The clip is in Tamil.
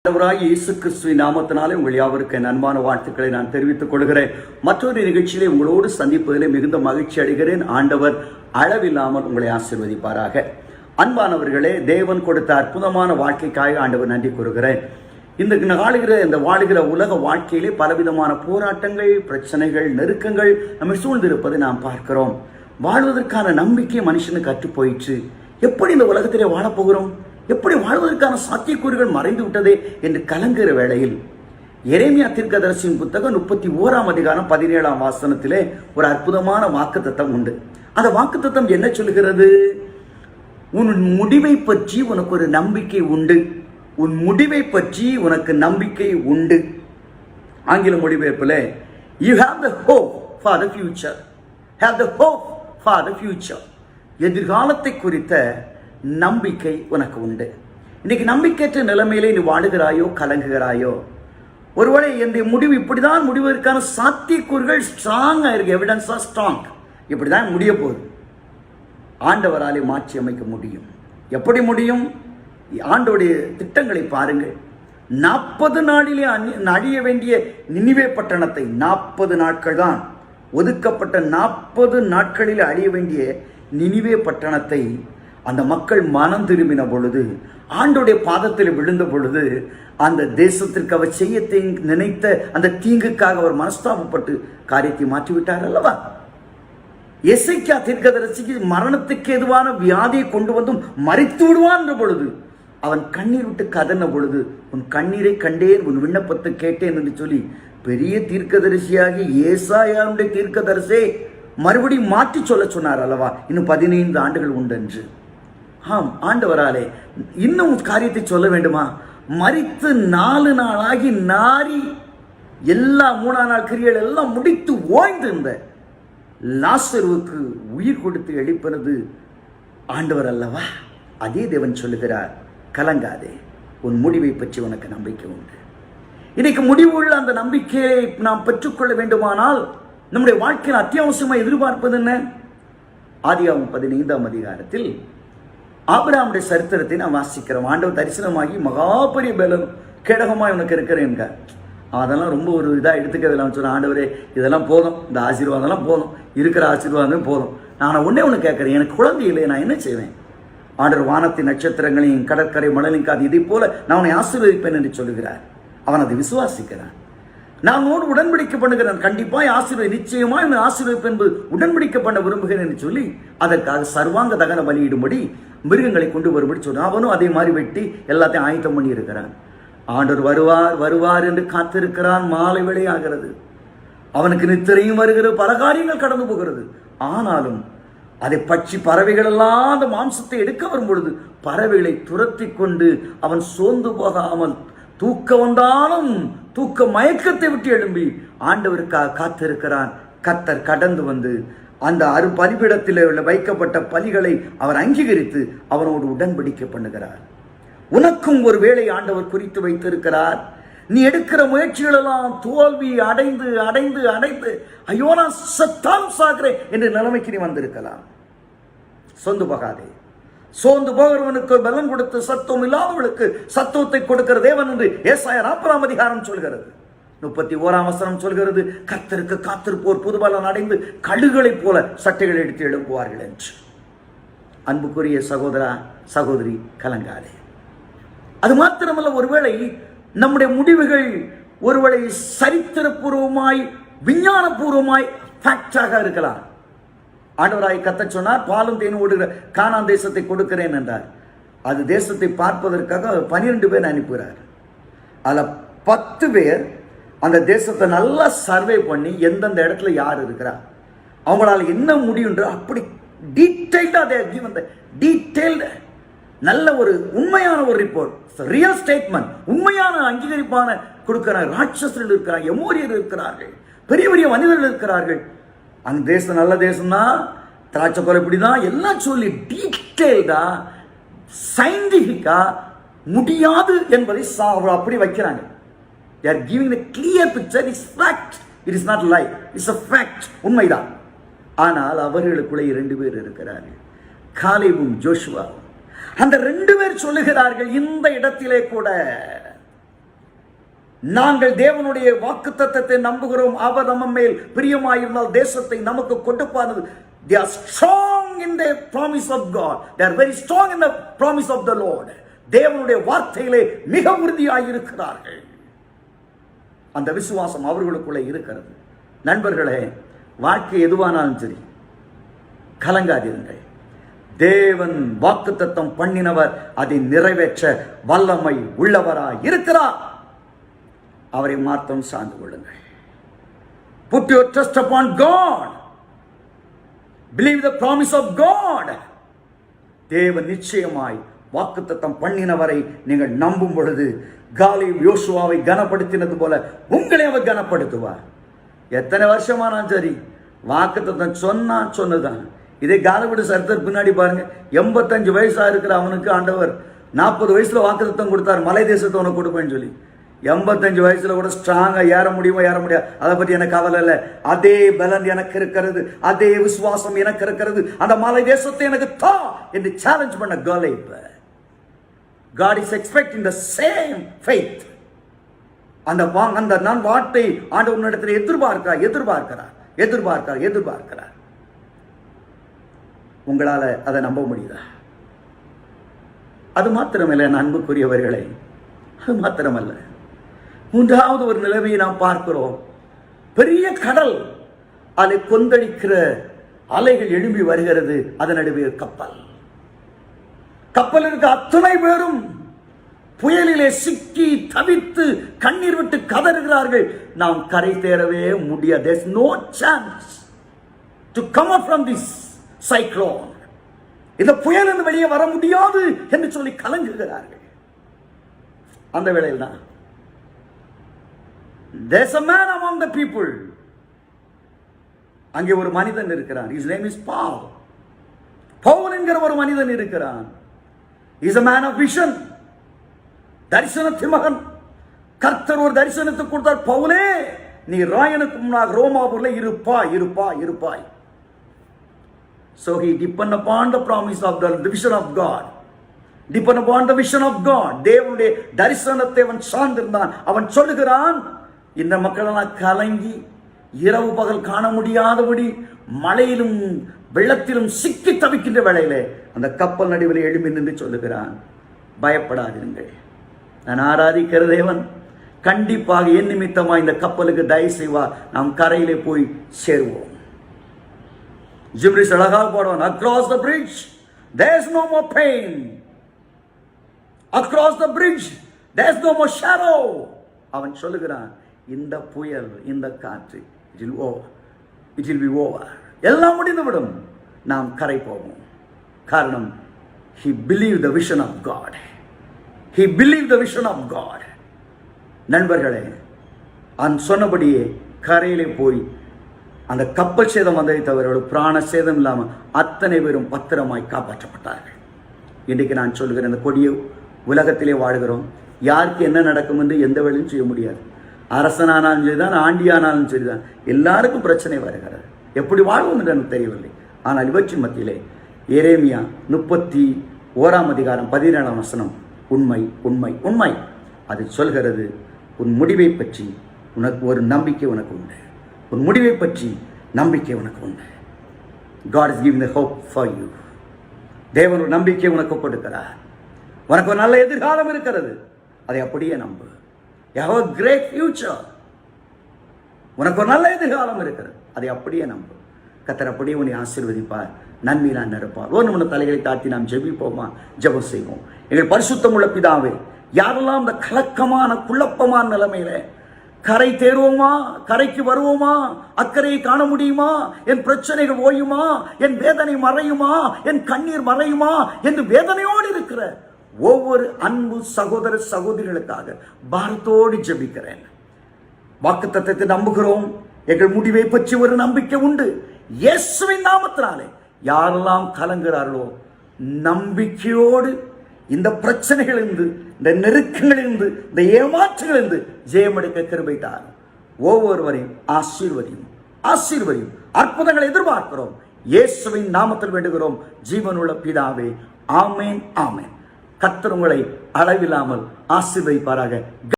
ஆண்டவராகிய இயேசு கிறிஸ்துவின் நாமத்தினாலே உங்கள் யாவருக்கு என் அன்பான வாழ்த்துக்களை நான் தெரிவித்துக் கொள்கிறேன். மற்றொரு நிகழ்ச்சியிலே உங்களோடு சந்திப்பதிலே மிகுந்த மகிழ்ச்சி அடைகிறேன். ஆண்டவர் அளவில்லாமல் உங்களை ஆசீர்வதிப்பாராக. அன்பானவர்களே, தேவன் கொடுத்த அற்புதமான வாழ்க்கைக்காக ஆண்டவர் நன்றி கூறுகிறேன். இந்த வாழுகிற உலக வாழ்க்கையிலே பலவிதமான போராட்டங்கள், பிரச்சனைகள், நெருக்கங்கள் நம்மை சூழ்ந்திருப்பதை நாம் பார்க்கிறோம். வாழ்வதற்கான நம்பிக்கை மனுஷனுக்கு அற்று போயிற்று. எப்படி இந்த உலகத்திலே வாழப்போகிறோம், எப்படி வாழ்வதற்கான சாத்தியக்கூறுகள் மறைந்து விட்டதே என்று கலங்குகிற வேளையில் எரேமியா தீர்க்கதரிசியின் புத்தகம் 31ஆம் அதிகாரம் 17ஆம் வசனத்திலே ஒரு அற்புதமான வாக்குத்தத்தம் உண்டு. அந்த வாக்குத்தத்தம் என்ன சொல்கிறது? உன் முடிவை பற்றி உனக்கு ஒரு நம்பிக்கை உண்டு. உன் முடிவை பற்றி உனக்கு நம்பிக்கை உண்டு. ஆங்கில மொழிபெயர்ப்பில் you have the hope for the future. have the hope for the future. எதிர்காலத்தை குறித்த நம்பிக்கை உனக்கு உண்டு. இன்னைக்கு நம்பிக்கையற்ற நிலைமையிலே நீ வாழுகிறாயோ, கலங்குகிறாயோ, ஒருவேளை என்னுடைய முடிவு இப்படிதான் முடிவதற்கான சாத்தியக்கூறுகள் ஸ்ட்ராங்கா இருக்கு, எவிடன்ஸா ஸ்ட்ராங், இப்படிதான் முடிய போகுது. ஆண்டவராலே மாற்றி அமைக்க முடியும். எப்படி முடியும்? ஆண்டோடைய திட்டங்களை பாருங்கள். 40 நாளிலே அழிய வேண்டிய நினிவே பட்டணத்தை 40 நாட்கள் தான் ஒதுக்கப்பட்ட 40 நாட்களில் அழிய வேண்டிய நினிவே பட்டணத்தை அந்த மக்கள் மனம் திரும்பின பொழுது, ஆண்டோடைய பாதத்தில் விழுந்த பொழுது, அந்த தேசத்திற்கு அவர் செய்ய நினைத்த அந்த தீங்குக்காக அவர் மனஸ்தாபப்பட்டு காரியத்தை மாற்றிவிட்டார் அல்லவா? எசேக்கியா தீர்க்கதரிசிக்கு மரணத்துக்கு எதுவான வியாதியை கொண்டு வந்தும் மறித்து விடுவான் என்ற பொழுது அவன் கண்ணீர் விட்டு கதறின பொழுது, உன் கண்ணீரை கண்டேன், உன் விண்ணப்பத்தை கேட்டேன் என்று சொல்லி பெரிய தீர்க்கதரிசியாகி ஏசாயாவுடைய தீர்க்கதரிசே மறுபடியும் மாற்றி சொல்ல சொன்னார் அல்லவா? இன்னும் 15 ஆண்டுகள் உண்டு என்று. ஆம், ஆண்டவராலே இன்னும் காரியத்தை சொல்ல வேண்டுமா? மரித்து 4 நாளாகி நாரி எல்லா 3ஆம் நாள் கிரியைகள் எல்லாம் முடித்து ஓய்ந்திருந்த லாசருவுக்கு உயிர் கொடுத்து எழுப்பினது ஆண்டவர் அல்லவா? அதே தேவன் சொல்லுகிறார், கலங்காதே, உன் முடிவை பற்றி உனக்கு நம்பிக்கை உண்டு. இன்னைக்கு முடிவுள்ள அந்த நம்பிக்கையை நாம் பெற்றுக்கொள்ள வேண்டுமானால் நம்முடைய வாழ்க்கையில் அத்தியாவசியமாக எதிர்பார்ப்பது என்ன? ஆதியாகமம் 15ஆம் அதிகாரத்தில் ஆபிரகாமுடைய சரித்திரத்தை நாம் வாசிக்கிறோம். ஆண்டவர் தரிசனமாகி மகாபரிய பலம் கேடகமாய் உனக்கு இருக்கிறேன். அதெல்லாம் ரொம்ப ஒரு இதாக எடுத்துக்கவேலாம். சொன்ன, ஆண்டவரே இதெல்லாம் போதும், இந்த ஆசீர்வாதம்லாம் போதும், இருக்கிற ஆசீர்வாதம் போதும். நான் ஒன்னே ஒன்று கேட்குறேன், எனக்கு குழந்தை இல்லை, நான் என்ன செய்வேன்? ஆண்டவர் வானத்தின் நட்சத்திரங்களையும் கடற்கரை மணலின் காது இதை போல நான் உன்னை ஆசீர்வதிப்பேன் என்று சொல்லுகிறார். அவன் அதை விசுவாசிக்கிறான். நான் உன்னோடு உடன்படிக்கை பண்ணுகிறேன், கண்டிப்பாக ஆசீர்வாதம், நிச்சயமாக உன்னை ஆசீர்வதிப்பேன் என்பது உடன்படிக்கை பண்ண விரும்புகிறேன் என்று சொல்லி அதற்காக சர்வாங்க தகன பலியிடும்படி மிருகங்களை கொண்டு வரும்படி சொன்னான். அவனும் அதே மாதிரி வெட்டி எல்லாத்தையும் ஆயத்தம் பண்ணி இருக்கிறான். ஆண்டவர் வருவார் வருவார் என்று காத்திருக்கிறான். மாலை வேளை ஆகிறது. அவனுக்கு நித்திரையும் வருகிறது, பல காரியங்கள் கடந்து போகிறது. ஆனாலும் அதை பட்சி பறவைகள் எல்லாம் அந்த மாம்சத்தை எடுக்க வரும் பொழுது பறவைகளை துரத்தி கொண்டு அவன் சோர்ந்து போகாமல் தூக்க வந்தாலும் தூக்க மயக்கத்தை விட்டு எழும்பி ஆண்டவருக்காக காத்திருக்கிறான். கர்த்தர் கடந்து வந்து அந்த பலிபீடத்தில் வைக்கப்பட்ட பலிகளை அவர் அங்கீகரித்து அவனோடு உடன்படிக்கை பண்ணுகிறார். உனக்கும் ஒரு வேளை ஆண்டவர் குறித்து வைத்திருக்கிறார். நீ எடுக்கிற முயற்சிகள் எல்லாம் தோல்வி அடைந்து அடைந்து அடைந்து ஐயோ நான் சத்தாம் சாகிறேன் என்ற நிலைமைக்கு நீ வந்திருக்கலாம். சொந்து போகாதே. சோர்ந்து போகிறவனுக்கு பலன் கொடுத்து சத்துவம் இல்லாதவர்களுக்கு சத்துவத்தை கொடுக்கிற தேவன் என்று ஏசாயா 40ஆம் அதிகாரம் சொல்கிறது. 31ஆம் வசனம் சொல்கிறது, கர்த்தருக்கு காத்திருப்போர் புதுபலன் அடைந்து கழுகளைப் போல சட்டைகள் எடுத்து எழுப்புவார்கள் என்று. அன்புக்குரிய சகோதரா சகோதரி, கலங்காதே. அது மாத்திரமல்ல, ஒருவேளை நம்முடைய முடிவுகள் ஒருவேளை சரித்திரபூர்வமாய் விஞ்ஞானபூர்வமாய் ஃபேக்டாக இருக்கலாம். ஆண்டவராய் கர்த்தர் சொன்னார், பாலும் தேனும் ஓடுகிற கானான் தேசத்தை கொடுக்கிறேன் என்றார். அது தேசத்தை பார்ப்பதற்காக 12 பேர் அனுப்புகிறார். அதில் 10 பேர் அந்த தேசத்தை நல்லா சர்வே பண்ணி எந்தெந்த இடத்துல யார் இருக்கிறா, அவங்களால என்ன முடியுன்ற அப்படி டீடைல்டு நல்ல ஒரு உண்மையான ஒரு ரிப்போர்ட், ரியல் ஸ்டேட்மெண்ட், உண்மையான அங்கீகரிப்பான கொடுக்கிறார். ராட்சசர்கள் இருக்கிறார், எமோரியர் இருக்கிறார்கள், பெரிய பெரிய மனிதர்கள் இருக்கிறார்கள். அந்த தேசம் நல்ல தேசம்னா திராட்சை கொலை இப்படிதான் எல்லாம் சொல்லி டீடைல்டா சயின்டிபிக்கா முடியாது என்பதை அப்படி வைக்கிறாங்க. They are giving a clear picture. It's fact. It is not lie. It's a fact. உண்மைதான். ஆனால் அவர்களுக்குள்ளே 2 பேர் இருக்கிறார்கள், காலேபும் ஜோஷுவாவும். அந்த 2 பேர் சொல்லுகிறார்கள், இந்த இடத்திலே கூட நாங்கள் தேவனுடைய வாக்குத்தத்தத்தை நம்புகிறோம். அவர் நம்ம மேல் பிரியமாயிருந்தால் தேசத்தை நமக்கு கொடுப்பார். They are strong in the promise of God. They are very strong in the promise of the Lord. தேவனுடைய வார்த்தையிலே மிக உறுதியாயிருக்கிறார்கள். அந்த விசுவாசம் அவர்களுக்குள்ளே இருக்கிறது. நண்பர்களே, வாழ்க்கை எதுவானாலும் சரி, கலங்காதீர்கள். தேவன் வாக்குத்தத்தம் பண்ணினவர் அதை நிறைவேற்ற வல்லமை உள்ளவராய் இருக்கிறார். அவரை மாத்திரம் சார்ந்து கொள்ளுங்கள். Put your trust upon God. Believe the promise of God. தேவன் நிச்சயமாய் வாக்குத்தத்தம் பண்ணினவரை நீங்கள் நம்பும் பொழுது காலேப் யோசுவாவை கனப்படுத்தினது போல உங்களை அவர் கனப்படுத்துவார். எத்தனை வருஷமானாலும் சரி, வாக்குத்தத்தம் சொன்னதுதான். இதே காலேபுடைய சரித்திரம் பின்னாடி பாருங்க. 85 வயசா இருக்கிற அவனுக்கு ஆண்டவர் 40 வயசுல வாக்குத்தத்தம் கொடுத்தார், மலை தேசத்தை உனக்கு கொடுப்பேன்னு சொல்லி. 85 வயசுல கூட ஸ்ட்ராங்கா ஏற முடியாது. அதை பத்தி எனக்கு கவலை இல்லை. அதே பலன் எனக்கு இருக்கிறது, அதே விசுவாசம் எனக்கு இருக்கிறது. அந்த மலை தேசத்தை எனக்கு தா என்று சேலஞ்ச் பண்ண Caleb. God is expecting the same faith. அந்த நான் வார்த்தை ஆண்டவரிடத்தில் எதிர்பார்க்கிறார். உங்களால அதை நம்ப முடியுதா? அது மாத்திரமல்ல அன்புக்குரியவர்களே, அது மாத்திரமல்ல, மூன்றாவது ஒரு நிலைமையை நாம் பார்க்கிறோம். பெரிய கடல், அதை கொந்தளிக்கிற அலைகள் எழும்பி வருகிறது. அதன் நடுவே கப்பல் இருக்க அத்தனை பேரும் புயலிலே சிக்கி தவித்து கண்ணீர் விட்டு கதறுகிறார்கள். நாம் கரை தேரவே முடியாது. There's no chance to come out from this cyclone. இந்த புயலிலிருந்து வெளியே வர முடியாது என்று சொல்லி கலங்குகிறார்கள். அந்த வேளையில் தான் there's a man among the people. அங்கே ஒரு மனிதன் இருக்கிறான். His name is Paul. Pavul என்கிற ஒரு மனிதன் இருக்கிறான். He is a man of vision. தரிசனத்தின் மகன். கர்த்தர் ஒரு தரிசனத்தை கொடுத்தார். பவுலே, நீ ராயனுக்கு முன்னாக ரோமாபுரில இருப்பாய். So he depend upon the promise of the vision of God. Depend upon the vision of God. தேவனுடைய தரிசனத்தை அவன் சார்ந்திருந்தான். அவன் சொல்லுகிறான், இந்த மக்களெல்லாம் கலங்கி இரவு பகல் காண முடியாதபடி மழையிலும் வெள்ளத்திலும் சிக்கி தவிக்கின்ற வேளையிலே அந்த கப்பல் நடுவில் எழும்பி நின்று சொல்லுகிறான், பயப்படாதீர்கள், நான் ஆராதிக்கிற தேவன் கண்டிப்பாக என் நிமித்தமா இந்த கப்பலுக்கு தயவு செய்வார், நாம் கரையிலே போய் சேருவோம். ஜிப்ரிஸ் அழகாக போடுவான், across the bridge there is no more pain, across the bridge there is no more shadow. அவன் சொல்லுகிறான், இந்த புயல், இந்த காற்று, it will be over, எல்லாம் முடிந்துவிடும், நாம் கரை போவோம். காரணம், he believed the vision of God. He believed the vision of God. நண்பர்களே, அவன் சொன்னபடியே கரையிலே போய் அந்த கப்பல் சேதம் வந்ததை தவிர பிராண சேதம் இல்லாமல் அத்தனை பேரும் பத்திரமாய் காப்பாற்றப்பட்டார்கள். இன்றைக்கு நான் சொல்கிறேன், இந்த கொடிய உலகத்திலே வாழ்கிறோம். யாருக்கு என்ன நடக்கும் என்று எந்த வேலையும் செய்ய முடியாது. அரசனானாலும் சரிதான், ஆண்டியானாலும் சரிதான், எல்லாருக்கும் பிரச்சனை வருகிறது. எப்படி வாழ்வோம் என்று எனக்கு தெரியவில்லை. ஆனால் இவற்றின் மத்தியிலே எரேமியா 31:17 உண்மை உண்மை உண்மை அது சொல்கிறது, உன் முடிவை பற்றி உனக்கு ஒரு நம்பிக்கை உனக்கு உண்டு. உன் முடிவை பற்றி நம்பிக்கை உனக்கு உண்டு. God is giving the hope for you. தேவன் ஒரு நம்பிக்கை உனக்கு கொடுக்கிறார். உனக்கு ஒரு நல்ல எதிர்காலம் இருக்கிறது, அதை அப்படியே நம்பு. You have a great future. உனக்கு ஒரு நல்ல எதிர்காலம் இருக்கிறது, அதை அப்படியே நம்பு. கர்த்தர் அப்படியே உன்னை ஆசீர்வதிப்பார், நன்மையினால் நிரப்பார். ஒரு நம்ம தலைகளை தாழ்த்தி நாம் ஜெபிப்போமா? ஜெபம் செய்வோம். எங்கள் பரிசுத்தம் உள்ள பிதாவே, யாரெல்லாம் இந்த கலக்கமான குழப்பமான நிலைமையில கரை தேருவோமா, கரைக்கு வருவோமா, அக்கறையை காண முடியுமா, என் பிரச்சனைகள் ஓயுமா, என் வேதனை மறையுமா, என் கண்ணீர் மறையுமா என்று வேதனையோடு இருக்கிற ஒவ்வொரு அன்பு சகோதர சகோதரிகளுக்காக பாரத்தோடு ஜெபிக்கிறேன். வாக்குத்தத்தத்தை நம்புகிறோம். எங்கள் முடிவை பற்றி ஒரு நம்பிக்கை உண்டு. இயேசுவின் நாமத்தினாலே யாரெல்லாம் கலங்குகிறார்களோ நம்பிக்கையோடு இந்த பிரச்சனைகளிலிருந்து, இந்த நெருக்கங்களிலிருந்து, இந்த ஏமாற்றங்களிலிருந்து ஜெயமெடுக்க கிருபை தாரும். ஒவ்வொருவரையும் ஆசீர்வதியும். அற்புதங்களை எதிர்பார்க்கிறோம். இயேசுவின் நாமத்தில் வேண்டுகிறோம் ஜீவனுள்ள பிதாவே, ஆமேன் ஆமேன். கர்த்தர் உங்களை அளவில்லாமல் ஆசீர்வதிப்பாராக.